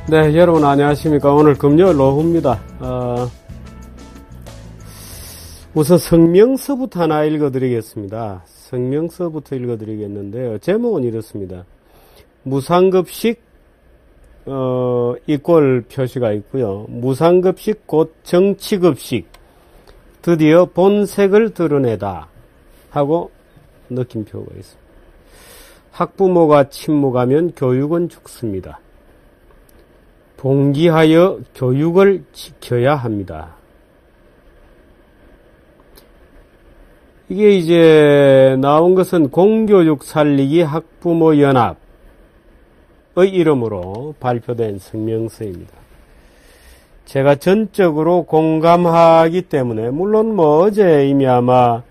네, 여러분 안녕하십니까. 오늘 금요일 오후입니다. 우선 성명서부터 하나 읽어드리겠습니다. 성명서부터 읽어드리겠는데요. 제목은 이렇습니다. 무상급식 이꼴 표시가 있고요. 무상급식 곧 정치급식 드디어 본색을 드러내다 하고 느낌표가 있습니다. 학부모가 침묵하면 교육은 죽습니다. 봉기하여 교육을 지켜야 합니다. 이게 이제 나온 것은 공교육 살리기 학부모 연합의 이름으로 발표된 성명서입니다. 제가 전적으로 공감하기 때문에 물론 어제 이미 아마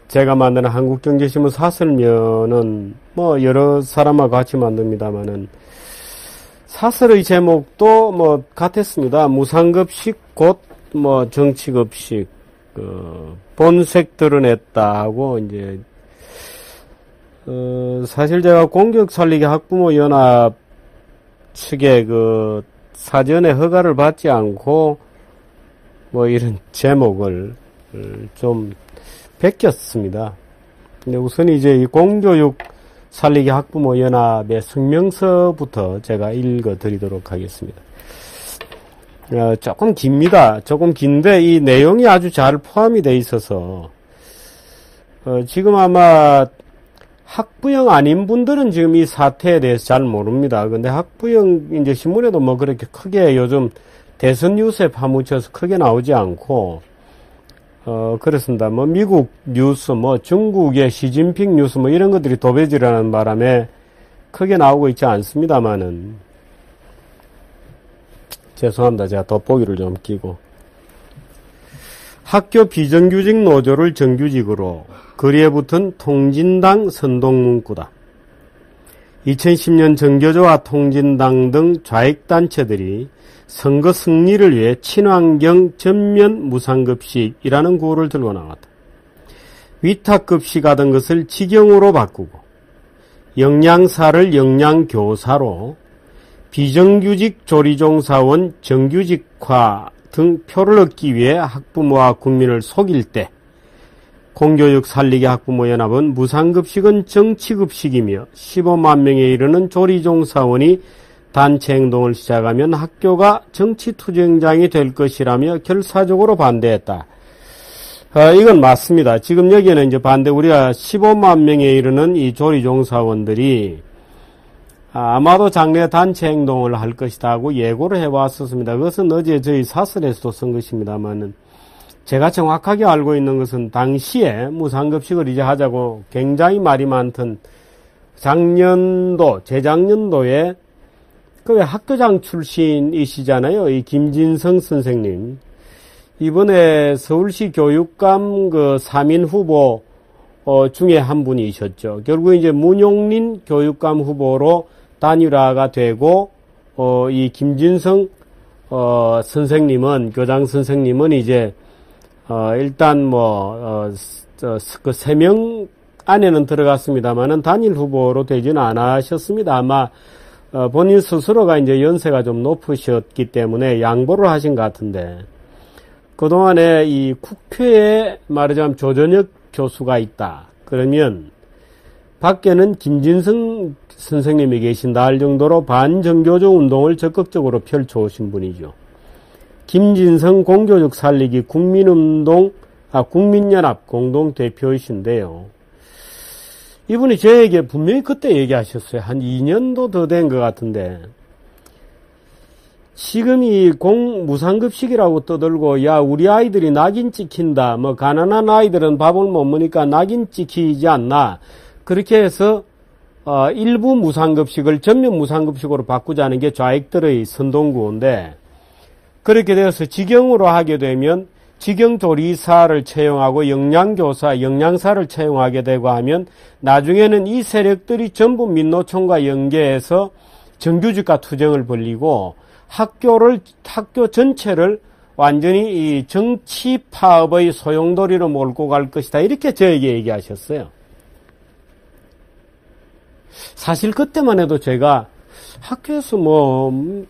제가 만드는 한국경제신문 사설면은 여러 사람하고 같이 만듭니다만은 사설의 제목도 같았습니다. 무상급식 곧 정치급식 본색 드러냈다 하고 이제 사실 제가 공교육 살리기 학부모 연합 측의 사전에 허가를 받지 않고 이런 제목을 좀 베꼈습니다. 근데 우선 이제 이 공교육 살리기 학부모 연합의 성명서부터 제가 읽어 드리도록 하겠습니다. 조금 깁니다. 조금 긴데 이 내용이 아주 잘 포함이 되어 있어서 지금 아마 학부형 아닌 분들은 지금 이 사태에 대해서 잘 모릅니다. 근데 학부형 이제 신문에도 그렇게 크게 요즘 대선 뉴스에 파묻혀서 크게 나오지 않고 그렇습니다. 미국 뉴스, 중국의 시진핑 뉴스, 이런 것들이 도배질하는 바람에 크게 나오고 있지 않습니다만은, 죄송합니다. 제가 돋보기를 좀 끼고. 학교 비정규직 노조를 정규직으로, 거리에 붙은 통진당 선동문구다. 2010년 정교조와 통진당 등 좌익단체들이 선거 승리를 위해 친환경 전면 무상급식이라는 구호를 들고 나왔다. 위탁급식하던 것을 직영으로 바꾸고 영양사를 영양교사로 비정규직 조리종사원 정규직화 등 표를 얻기 위해 학부모와 국민을 속일 때 공교육 살리기 학부모 연합은 무상급식은 정치급식이며 15만 명에 이르는 조리종사원이 단체 행동을 시작하면 학교가 정치투쟁장이 될 것이라며 결사적으로 반대했다. 이건 맞습니다. 지금 여기에는 이제 우리가 15만 명에 이르는 이 조리종사원들이 아마도 장래 단체 행동을 할 것이다 하고 예고를 해왔었습니다. 그것은 어제 저희 사설에서도 쓴 것입니다만은 제가 정확하게 알고 있는 것은 당시에 무상급식을 이제 하자고 굉장히 말이 많던 재작년도에 학교장 출신이시잖아요. 이 김진성 선생님. 이번에 서울시 교육감 3인 후보 중에 한 분이셨죠. 결국 이제 문용린 교육감 후보로 단일화가 되고 이 김진성 선생님은 교장 선생님은 이제 일단 3명 안에는 들어갔습니다만은 단일 후보로 되지는 않으셨습니다. 아마 본인 스스로가 이제 연세가 좀 높으셨기 때문에 양보를 하신 것 같은데, 그동안에 이 국회에 말하자면 조전혁 교수가 있다. 그러면, 밖에는 김진성 선생님이 계신다 할 정도로 반정교조 운동을 적극적으로 펼쳐오신 분이죠. 김진성 공교육 살리기 국민연합 공동대표이신데요. 이분이 저에게 분명히 그때 얘기하셨어요. 한 2년도 더 된 것 같은데, 지금 이 무상급식이라고 떠들고, 우리 아이들이 낙인 찍힌다. 가난한 아이들은 밥을 못 먹으니까 낙인 찍히지 않나. 그렇게 해서, 일부 무상급식을 전면 무상급식으로 바꾸자는 게 좌익들의 선동구호인데, 그렇게 되어서 직영으로 하게 되면 직영조리사를 채용하고 영양사를 채용하게 되고 하면 나중에는 이 세력들이 전부 민노총과 연계해서 정규직과 투쟁을 벌이고 학교 전체를 완전히 이 정치 파업의 소용돌이로 몰고 갈 것이다. 이렇게 저에게 얘기하셨어요. 사실 그때만 해도 제가 학교에서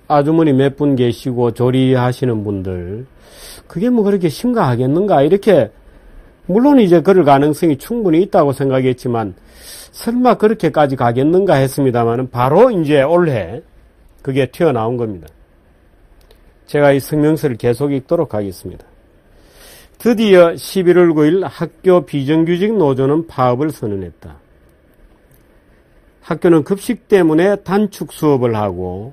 아주머니 몇 분 계시고 조리하시는 분들, 그게 그렇게 심각하겠는가? 이렇게, 물론 이제 그럴 가능성이 충분히 있다고 생각했지만, 설마 그렇게까지 가겠는가 했습니다만, 바로 이제 올해 그게 튀어나온 겁니다. 제가 이 성명서를 계속 읽도록 하겠습니다. 드디어 11월 9일 학교 비정규직 노조는 파업을 선언했다. 학교는 급식 때문에 단축 수업을 하고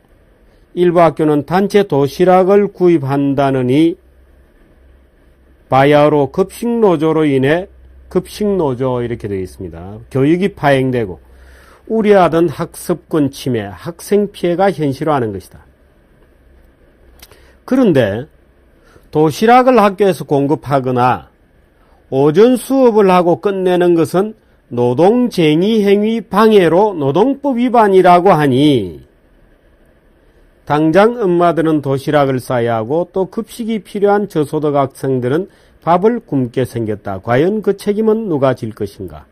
일부 학교는 단체 도시락을 구입한다느니 바야흐로 급식노조로 인해 급식노조 이렇게 되어 있습니다. 교육이 파행되고 우려하던 학습권 침해, 학생 피해가 현실화하는 것이다. 그런데 도시락을 학교에서 공급하거나 오전 수업을 하고 끝내는 것은 노동쟁의 행위 방해로 노동법 위반이라고 하니 당장 엄마들은 도시락을 싸야 하고 또 급식이 필요한 저소득 학생들은 밥을 굶게 생겼다. 과연 그 책임은 누가 질 것인가?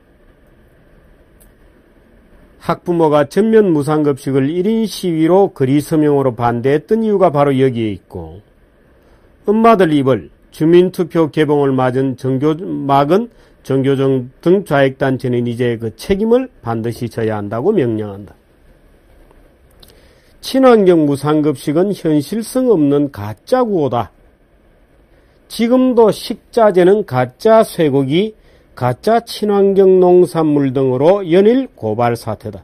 학부모가 전면 무상급식을 1인 시위로 거리 서명으로 반대했던 이유가 바로 여기에 있고 엄마들 입을 주민투표 개봉을 막은 정교정 등 좌익단체는 이제 그 책임을 반드시 져야 한다고 명령한다. 친환경 무상급식은 현실성 없는 가짜 구호다. 지금도 식자재는 가짜 쇠고기, 가짜 친환경 농산물 등으로 연일 고발 사태다.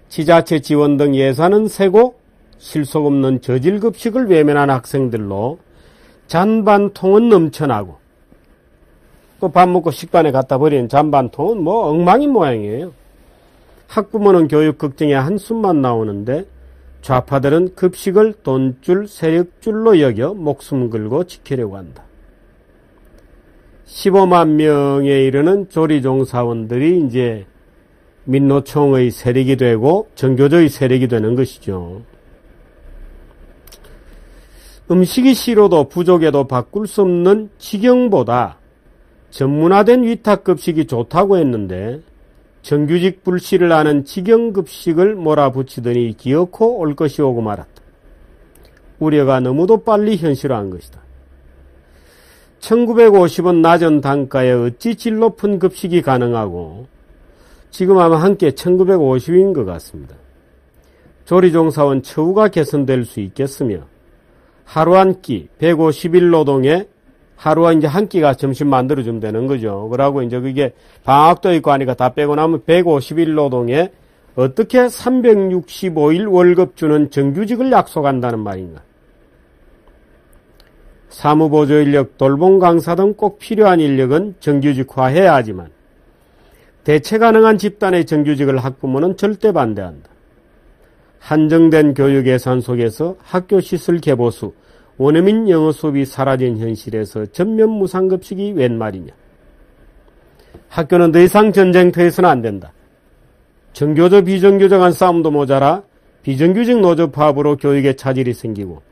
지자체 지원 등 예산은 세고 실속 없는 저질급식을 외면한 학생들로 잔반통은 넘쳐나고 또 밥 먹고 식반에 갖다 버리는 잔반통은 엉망인 모양이에요. 학부모는 교육 걱정에 한숨만 나오는데 좌파들은 급식을 돈줄, 세력줄로 여겨 목숨 걸고 지키려고 한다. 15만 명에 이르는 조리종사원들이 이제 민노총의 세력이 되고 정교조의 세력이 되는 것이죠. 음식이 싫어도 부족해도 바꿀 수 없는 직영보다 전문화된 위탁급식이 좋다고 했는데 정규직 불씨를 하는 직영급식을 몰아붙이더니 기어코 올 것이 오고 말았다. 우려가 너무도 빨리 현실화한 것이다. 1950원 낮은 단가에 어찌 질 높은 급식이 가능하고 지금 아마 함께 1950인 것 같습니다. 조리종사원 처우가 개선될 수 있겠으며 하루 한 끼 150일 노동에 하루와 이제 한 끼가 점심 만들어주면 되는 거죠. 그러고 이제 그게 방학도 있고 하니까 다 빼고 나면 150일 노동에 어떻게 365일 월급 주는 정규직을 약속한다는 말인가. 사무보조 인력, 돌봄 강사 등 꼭 필요한 인력은 정규직화해야 하지만 대체 가능한 집단의 정규직을 학부모는 절대 반대한다. 한정된 교육 예산 속에서 학교 시설 개보수, 원어민 영어 수업이 사라진 현실에서 전면 무상급식이 웬 말이냐. 학교는 더 이상 전쟁터에서는 안 된다. 정교조 비정규직 간 싸움도 모자라 비정규직 노조 파업으로 교육에 차질이 생기고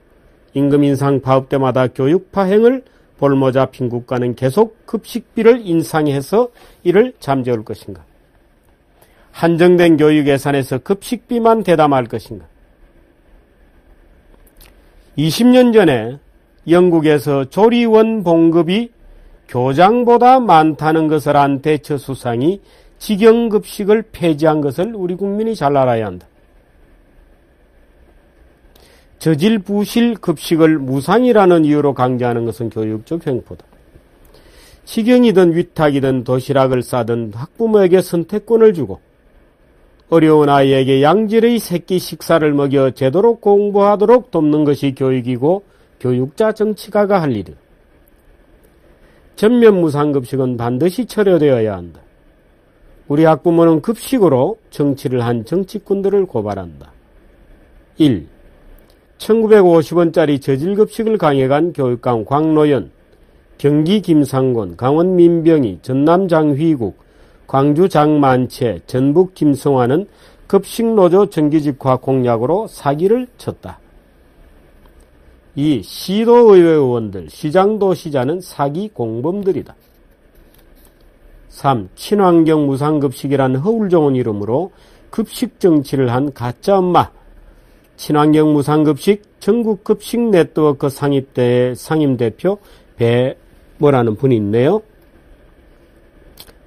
임금 인상 파업 때마다 교육 파행을 볼모자 핀 국가는 계속 급식비를 인상해서 이를 잠재울 것인가. 한정된 교육 예산에서 급식비만 대담할 것인가. 20년 전에 영국에서 조리원 봉급이 교장보다 많다는 것을 안 대처 수상이 직영급식을 폐지한 것을 우리 국민이 잘 알아야 한다. 저질 부실 급식을 무상이라는 이유로 강제하는 것은 교육적 횡포다. 직영이든 위탁이든 도시락을 싸든 학부모에게 선택권을 주고 어려운 아이에게 양질의 새끼 식사를 먹여 제대로 공부하도록 돕는 것이 교육이고 교육자 정치가가 할 일이다. 전면 무상급식은 반드시 철회되어야 한다. 우리 학부모는 급식으로 정치를 한 정치꾼들을 고발한다. 1. 1950원짜리 저질급식을 강해간 교육감 광노연, 경기 김상곤, 강원 민병희, 전남 장휘국, 광주 장만채, 전북 김성환은 급식노조 정규직화 공약으로 사기를 쳤다. 2. 시도의회 의원들, 시장도시자는 사기 공범들이다. 3. 친환경 무상급식이라는 허울 좋은 이름으로 급식 정치를 한 가짜 엄마, 친환경 무상급식 전국급식 네트워크 상임대표 배모라는 분이 있네요.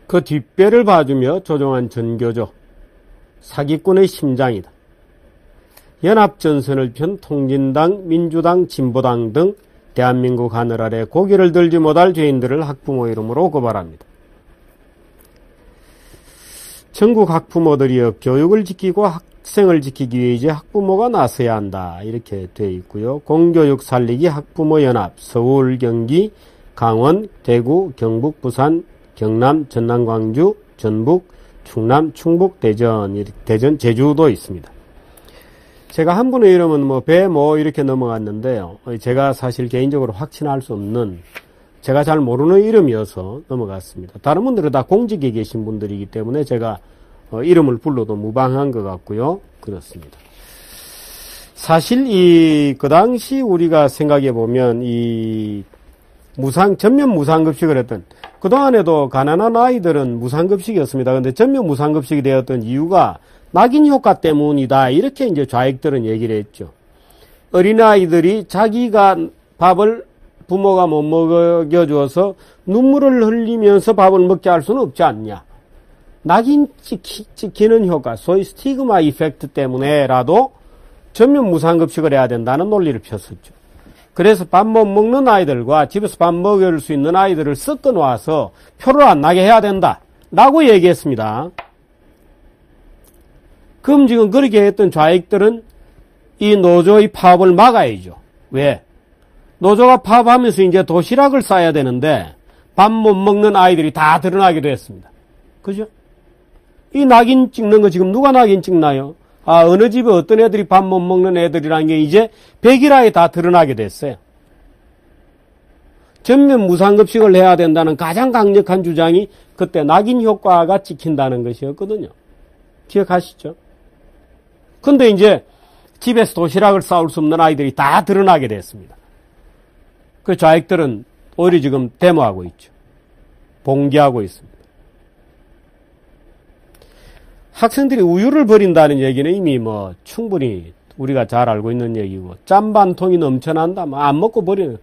그 뒷배를 봐주며 조종한 전교조, 사기꾼의 심장이다. 연합전선을 편 통진당, 민주당, 진보당 등 대한민국 하늘 아래 고개를 들지 못할 죄인들을 학부모 이름으로 고발합니다. 전국 학부모들이여 교육을 지키고 학생을 지키기 위해 이제 학부모가 나서야 한다. 이렇게 되어 있고요. 공교육 살리기 학부모연합 서울, 경기, 강원, 대구, 경북, 부산, 경남, 전남, 광주, 전북, 충남, 충북, 대전, 제주도 있습니다. 제가 한 분의 이름은 배모 이렇게 넘어갔는데요. 제가 사실 개인적으로 확신할 수 없는, 제가 잘 모르는 이름이어서 넘어갔습니다. 다른 분들은 다 공직에 계신 분들이기 때문에 제가 이름을 불러도 무방한 것 같고요. 그렇습니다. 사실 그 당시 우리가 생각해 보면 전면 무상급식을 했던, 그동안에도 가난한 아이들은 무상급식이었습니다. 그런데 전면 무상급식이 되었던 이유가 낙인 효과 때문이다. 이렇게 이제 좌익들은 얘기를 했죠. 어린아이들이 자기가 밥을 부모가 못 먹여줘서 눈물을 흘리면서 밥을 먹게 할 수는 없지 않냐. 낙인 찍히는 효과, 소위 스티그마 이펙트 때문에라도 전면 무상급식을 해야 된다는 논리를 폈었죠. 그래서 밥 못 먹는 아이들과 집에서 밥 먹을 수 있는 아이들을 섞어 놓아서 표를 안 나게 해야 된다. 라고 얘기했습니다. 그럼 지금 그렇게 했던 좌익들은 이 노조의 파업을 막아야죠. 왜? 노조가 파업하면서 이제 도시락을 싸야 되는데 밥 못 먹는 아이들이 다 드러나게 됐습니다. 그죠? 이 낙인 찍는 거 지금 누가 낙인 찍나요? 어느 집에 어떤 애들이 밥 못 먹는 애들이라는 게 이제 백일화에 다 드러나게 됐어요. 전면 무상급식을 해야 된다는 가장 강력한 주장이 그때 낙인 효과가 찍힌다는 것이었거든요. 기억하시죠? 근데 이제 집에서 도시락을 싸올 수 없는 아이들이 다 드러나게 됐습니다. 그 좌익들은 오히려 지금 데모하고 있죠. 봉기하고 있습니다. 학생들이 우유를 버린다는 얘기는 이미 충분히 우리가 잘 알고 있는 얘기고, 짠반통이 넘쳐난다, 안 먹고 버리는,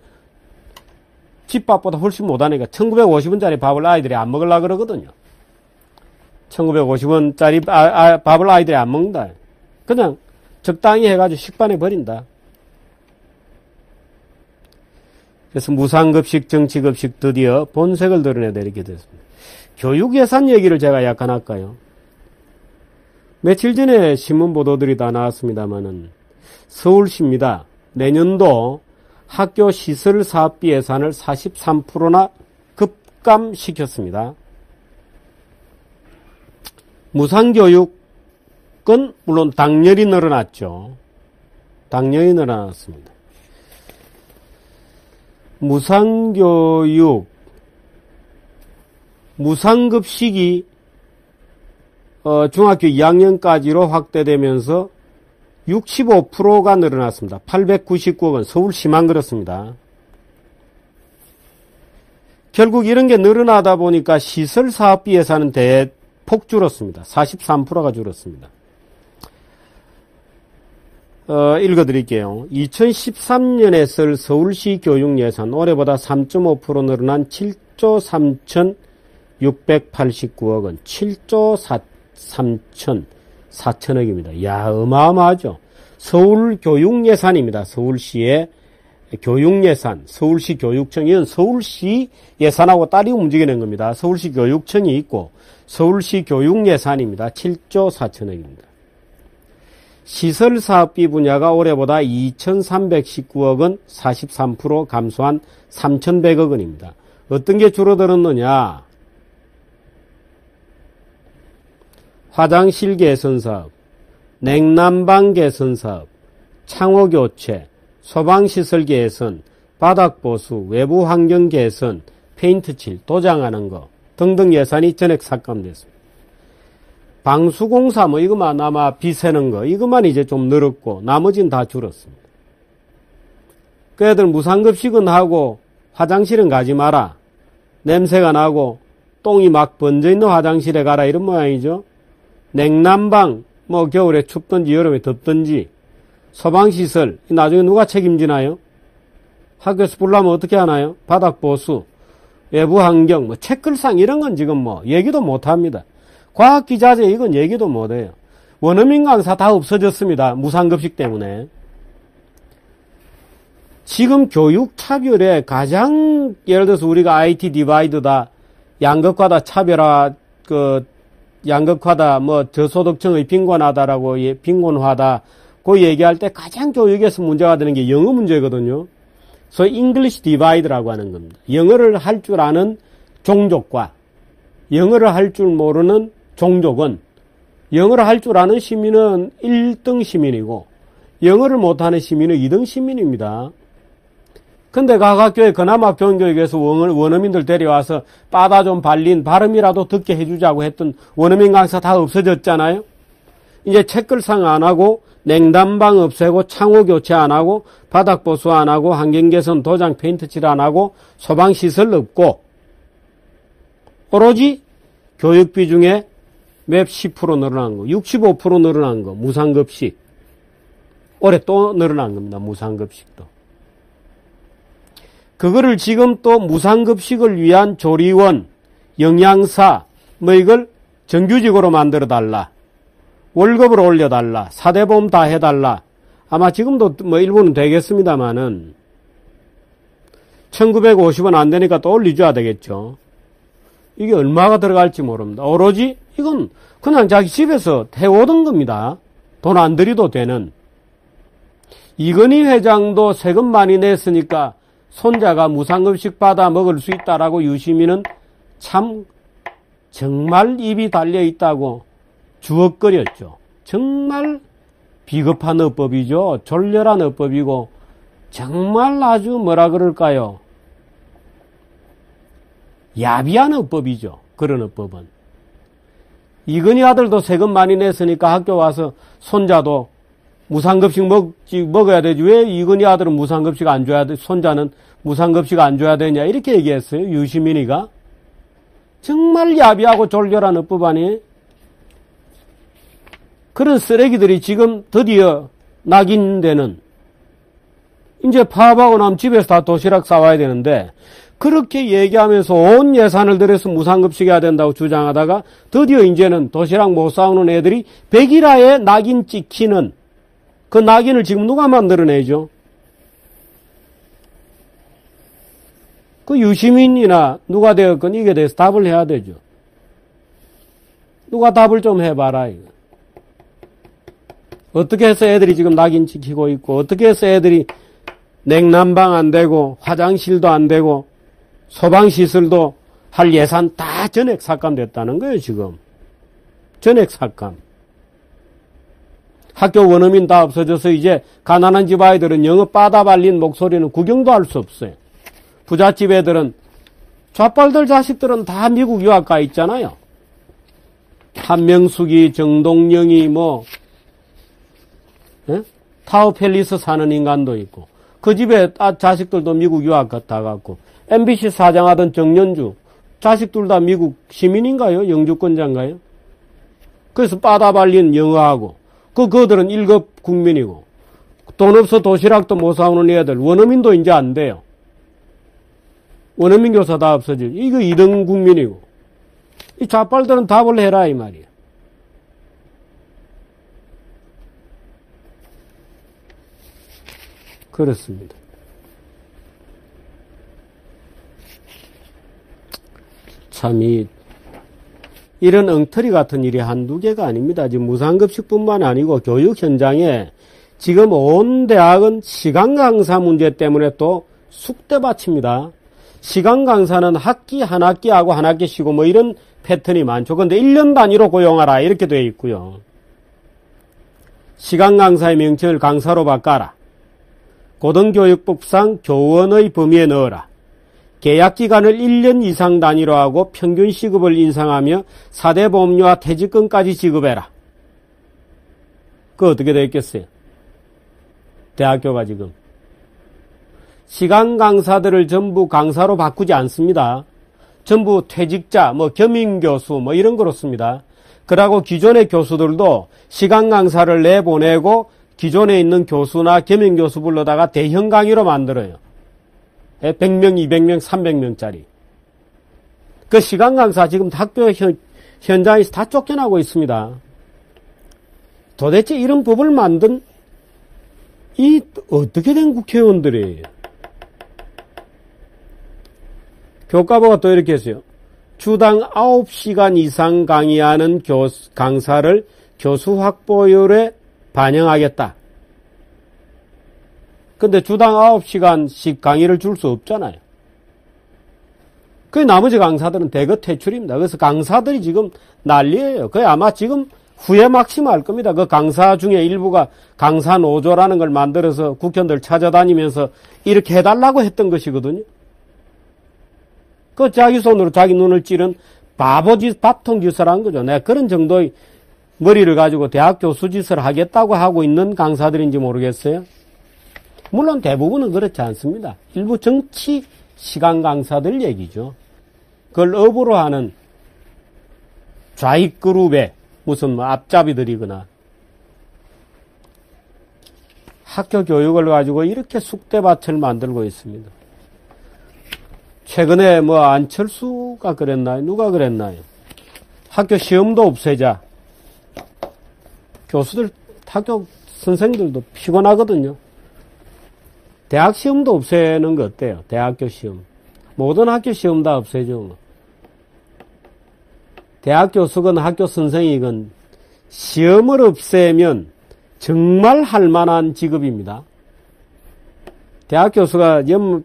집밥보다 훨씬 못하니까 1950원짜리 밥을 아이들이 안 먹으려고 그러거든요. 1950원짜리 밥을 아이들이 안 먹는다. 그냥 적당히 해가지고 식반에 버린다. 그래서 무상급식, 정치급식 드디어 본색을 드러내다 이렇게 됐습니다. 교육 예산 얘기를 제가 약간 할까요? 며칠 전에 신문 보도들이 다 나왔습니다만은 서울시입니다. 내년도 학교 시설 사업비 예산을 43%나 급감시켰습니다. 무상교육은 물론 당연히 늘어났죠. 당연히 늘어났습니다. 무상교육, 무상급식이 중학교 2학년까지로 확대되면서 65%가 늘어났습니다. 899억 원, 서울시만 그렇습니다. 결국 이런 게 늘어나다 보니까 시설 사업비 예산은 대폭 줄었습니다. 43%가 줄었습니다. 읽어드릴게요. 2013년에 쓸 서울시 교육 예산 올해보다 3.5% 늘어난 7조 3,689억 원, 7조 3,4천억입니다. 야, 어마어마하죠. 서울 교육 예산입니다. 서울시의 교육 예산, 서울시 교육청이, 이건 서울시 예산하고 딸이 움직이는 겁니다. 서울시 교육청이 있고 서울시 교육 예산입니다. 7조 4천억입니다. 시설사업비 분야가 올해보다 2,319억 원, 43% 감소한 3,100억 원입니다. 어떤 게 줄어들었느냐? 화장실 개선사업, 냉난방 개선사업, 창호교체, 소방시설 개선, 바닥보수, 외부 환경 개선, 페인트칠, 도장하는 거 등등 예산이 전액 삭감됐습니다. 방수공사 이것만 아마 비 새는 거 이것만 이제 좀 늘었고 나머지는 다 줄었습니다. 그 애들 무상급식은 하고 화장실은 가지 마라. 냄새가 나고 똥이 막 번져 있는 화장실에 가라 이런 모양이죠. 냉난방 뭐 겨울에 춥든지 여름에 덥든지 소방시설 나중에 누가 책임지나요? 학교에서 불나면 어떻게 하나요? 바닥보수, 외부 환경, 뭐 책글상 이런 건 지금 뭐 얘기도 못 합니다. 과학기자재 이건 얘기도 못 해요. 원어민 강사 다 없어졌습니다. 무상급식 때문에. 지금 교육 차별에 가장 예를 들어서 우리가 IT 디바이드다, 양극화다, 차별화, 양극화다, 뭐 저소득층의 빈곤하다라고 빈곤화다, 그 얘기할 때 가장 교육에서 문제가 되는 게 영어 문제거든요. 소위 English Divide라고 하는 겁니다. 영어를 할 줄 아는 종족과 영어를 할 줄 모르는 종족은, 영어를 할 줄 아는 시민은 1등 시민이고 영어를 못하는 시민은 2등 시민입니다. 근데 각 학교에 그나마 교원교육에서 원어민들 데려와서 빠다 좀 발린 발음이라도 듣게 해주자고 했던 원어민 강사 다 없어졌잖아요. 이제 책글상 안 하고 냉담방 없애고 창호 교체 안 하고 바닥 보수 안 하고 환경 개선 도장 페인트 칠 안 하고 소방 시설 없고 오로지 교육비 중에 맵 10% 늘어난 거, 65% 늘어난 거, 무상급식. 올해 또 늘어난 겁니다. 무상급식도. 그거를 지금 또 무상급식을 위한 조리원, 영양사, 뭐 이걸 정규직으로 만들어 달라. 월급을 올려달라. 사대보험 다 해달라. 아마 지금도 뭐 일부는 되겠습니다만은 1950원 안 되니까 또 올려줘야 되겠죠. 이게 얼마가 들어갈지 모릅니다. 오로지 이건 그냥 자기 집에서 해오던 겁니다. 돈 안 들여도 되는. 이건희 회장도 세금 많이 냈으니까 손자가 무상급식 받아 먹을 수 있다라고 유시민은 참 정말 입이 달려있다고 주걱거렸죠. 정말 비겁한 어법이죠. 졸렬한 어법이고 정말 아주 뭐라 그럴까요? 야비한 어법이죠. 그런 어법은. 이건희 아들도 세금 많이 냈으니까 학교 와서 손자도 무상급식 먹어야 되지. 왜 이건희 아들은 무상급식 안 줘야 돼? 손자는 무상급식 안 줘야 되냐? 이렇게 얘기했어요. 유시민이가. 정말 야비하고 졸렬한 어법 아니에요? 그런 쓰레기들이 지금 드디어 낙인되는, 이제 파업하고 나면 집에서 다 도시락 싸와야 되는데 그렇게 얘기하면서 온 예산을 들여서 무상급식 해야 된다고 주장하다가 드디어 이제는 도시락 못 싸우는 애들이 100일하에 낙인 찍히는 그 낙인을 지금 누가 만들어내죠? 그 유시민이나 누가 되었건 이게 대해서 답을 해야 되죠. 누가 답을 좀 해봐라, 이거. 어떻게 해서 애들이 지금 낙인 찍히고 있고, 어떻게 해서 애들이 냉난방 안 되고, 화장실도 안 되고, 소방시설도 할 예산 다 전액 삭감됐다는 거예요, 지금. 전액 삭감. 학교 원어민 다 없어져서 이제 가난한 집 아이들은 영어 빠다 발린 목소리는 구경도 할 수 없어요. 부잣집 애들은, 좌빨들 자식들은 다 미국 유학 가 있잖아요. 한명숙이, 정동영이 뭐, 타워팰리스 사는 인간도 있고, 그 집에 자식들도 미국 유학 다 갔고, MBC 사장하던 정연주, 자식들 다 미국 시민인가요? 영주권자인가요? 그래서 빠다 발린 영어하고, 그들은 1급 국민이고, 돈 없어 도시락도 못 사오는 애들, 원어민도 이제 안 돼요. 원어민 교사 다 없어지고, 이거 2등 국민이고, 이 좌빨들은 답을 해라, 이 말이야. 그렇습니다. 참, 이런 엉터리 같은 일이 한두 개가 아닙니다. 지금 무상급식뿐만 아니고 교육 현장에 지금 온 대학은 시간 강사 문제 때문에 또 쑥대밭입니다. 시간 강사는 학기 한 학기하고 한 학기 쉬고 뭐 이런 패턴이 많죠. 그런데 1년 단위로 고용하라 이렇게 되어 있고요. 시간 강사의 명칭을 강사로 바꿔라. 고등교육법상 교원의 범위에 넣어라. 계약기간을 1년 이상 단위로 하고 평균 시급을 인상하며 4대 보험료와 퇴직금까지 지급해라. 그거 어떻게 되겠어요? 대학교가 지금. 시간 강사들을 전부 강사로 바꾸지 않습니다. 전부 퇴직자, 뭐 겸임교수 뭐 이런 거로 씁니다. 그러고 기존의 교수들도 시간 강사를 내보내고 기존에 있는 교수나 겸임교수 불러다가 대형 강의로 만들어요. 100명, 200명, 300명짜리. 그 시간 강사 지금 학교 현장에서 다 쫓겨나고 있습니다. 도대체 이런 법을 만든 이 어떻게 된 국회의원들이에요? 교과부가 또 이렇게 했어요. 주당 9시간 이상 강의하는 강사를 교수 확보율에 반영하겠다. 근데 주당 9시간씩 강의를 줄 수 없잖아요. 그 나머지 강사들은 대거 퇴출입니다. 그래서 강사들이 지금 난리예요. 그게 아마 지금 후회 막심할 겁니다. 그 강사 중에 일부가 강사 노조라는 걸 만들어서 국회의원들 찾아다니면서 이렇게 해달라고 했던 것이거든요. 그 자기 손으로 자기 눈을 찌른 바보짓, 밥통짓을 한 거죠. 내가 그런 정도의 머리를 가지고 대학 교수짓을 하겠다고 하고 있는 강사들인지 모르겠어요. 물론 대부분은 그렇지 않습니다. 일부 정치 시간 강사들 얘기죠. 그걸 업으로 하는 좌익 그룹의 무슨 앞잡이들이거나 학교 교육을 가지고 이렇게 쑥대밭을 만들고 있습니다. 최근에 안철수가 그랬나요? 누가 그랬나요? 학교 시험도 없애자. 교수들, 학교 선생들도 피곤하거든요. 대학 시험도 없애는 거 어때요? 대학교 시험. 모든 학교 시험 다 없애죠. 대학 교수건 학교 선생이건 시험을 없애면 정말 할 만한 직업입니다. 대학 교수가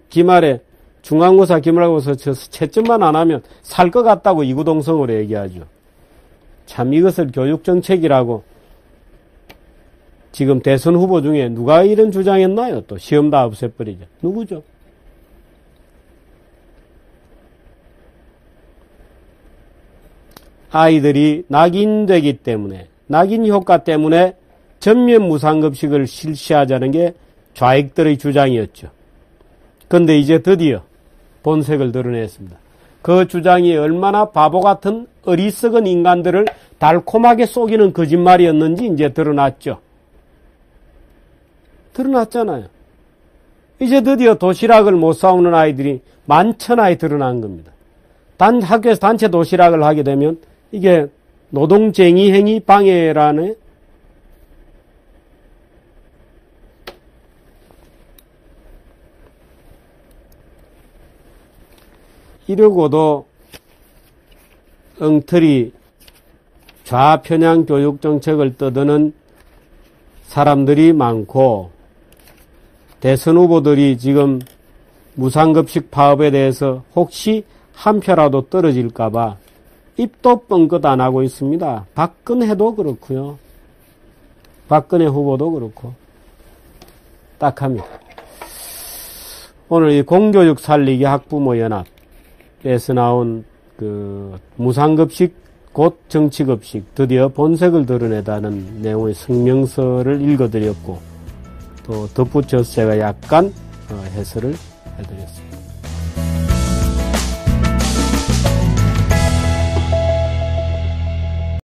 기말에 중간고사, 기말고사 채점만 안 하면 살 것 같다고 이구동성으로 얘기하죠. 참 이것을 교육정책이라고 지금 대선 후보 중에 누가 이런 주장했나요? 또 시험 다 없애버리죠. 누구죠? 아이들이 낙인되기 때문에, 낙인 효과 때문에 전면 무상급식을 실시하자는 게 좌익들의 주장이었죠. 그런데 이제 드디어 본색을 드러냈습니다. 그 주장이 얼마나 바보 같은 어리석은 인간들을 달콤하게 속이는 거짓말이었는지 이제 드러났죠. 드러났잖아요. 이제 드디어 도시락을 못 사오는 아이들이 만천하에 드러난 겁니다. 학교에서 단체 도시락을 하게 되면 이게 노동쟁의 행위 방해라네. 이러고도 엉터리 좌편향 교육정책을 떠드는 사람들이 많고, 대선 후보들이 지금 무상급식 파업에 대해서 혹시 한 표라도 떨어질까봐 입도 뻥끗 안 하고 있습니다. 박근혜도 그렇고요. 박근혜 후보도 그렇고 딱합니다. 오늘 이 공교육 살리기 학부모 연합에서 나온 그 무상급식 곧 정치급식 드디어 본색을 드러내다는 내용의 성명서를 읽어드렸고 또 덧붙여서 제가 약간 해설을 해드렸습니다.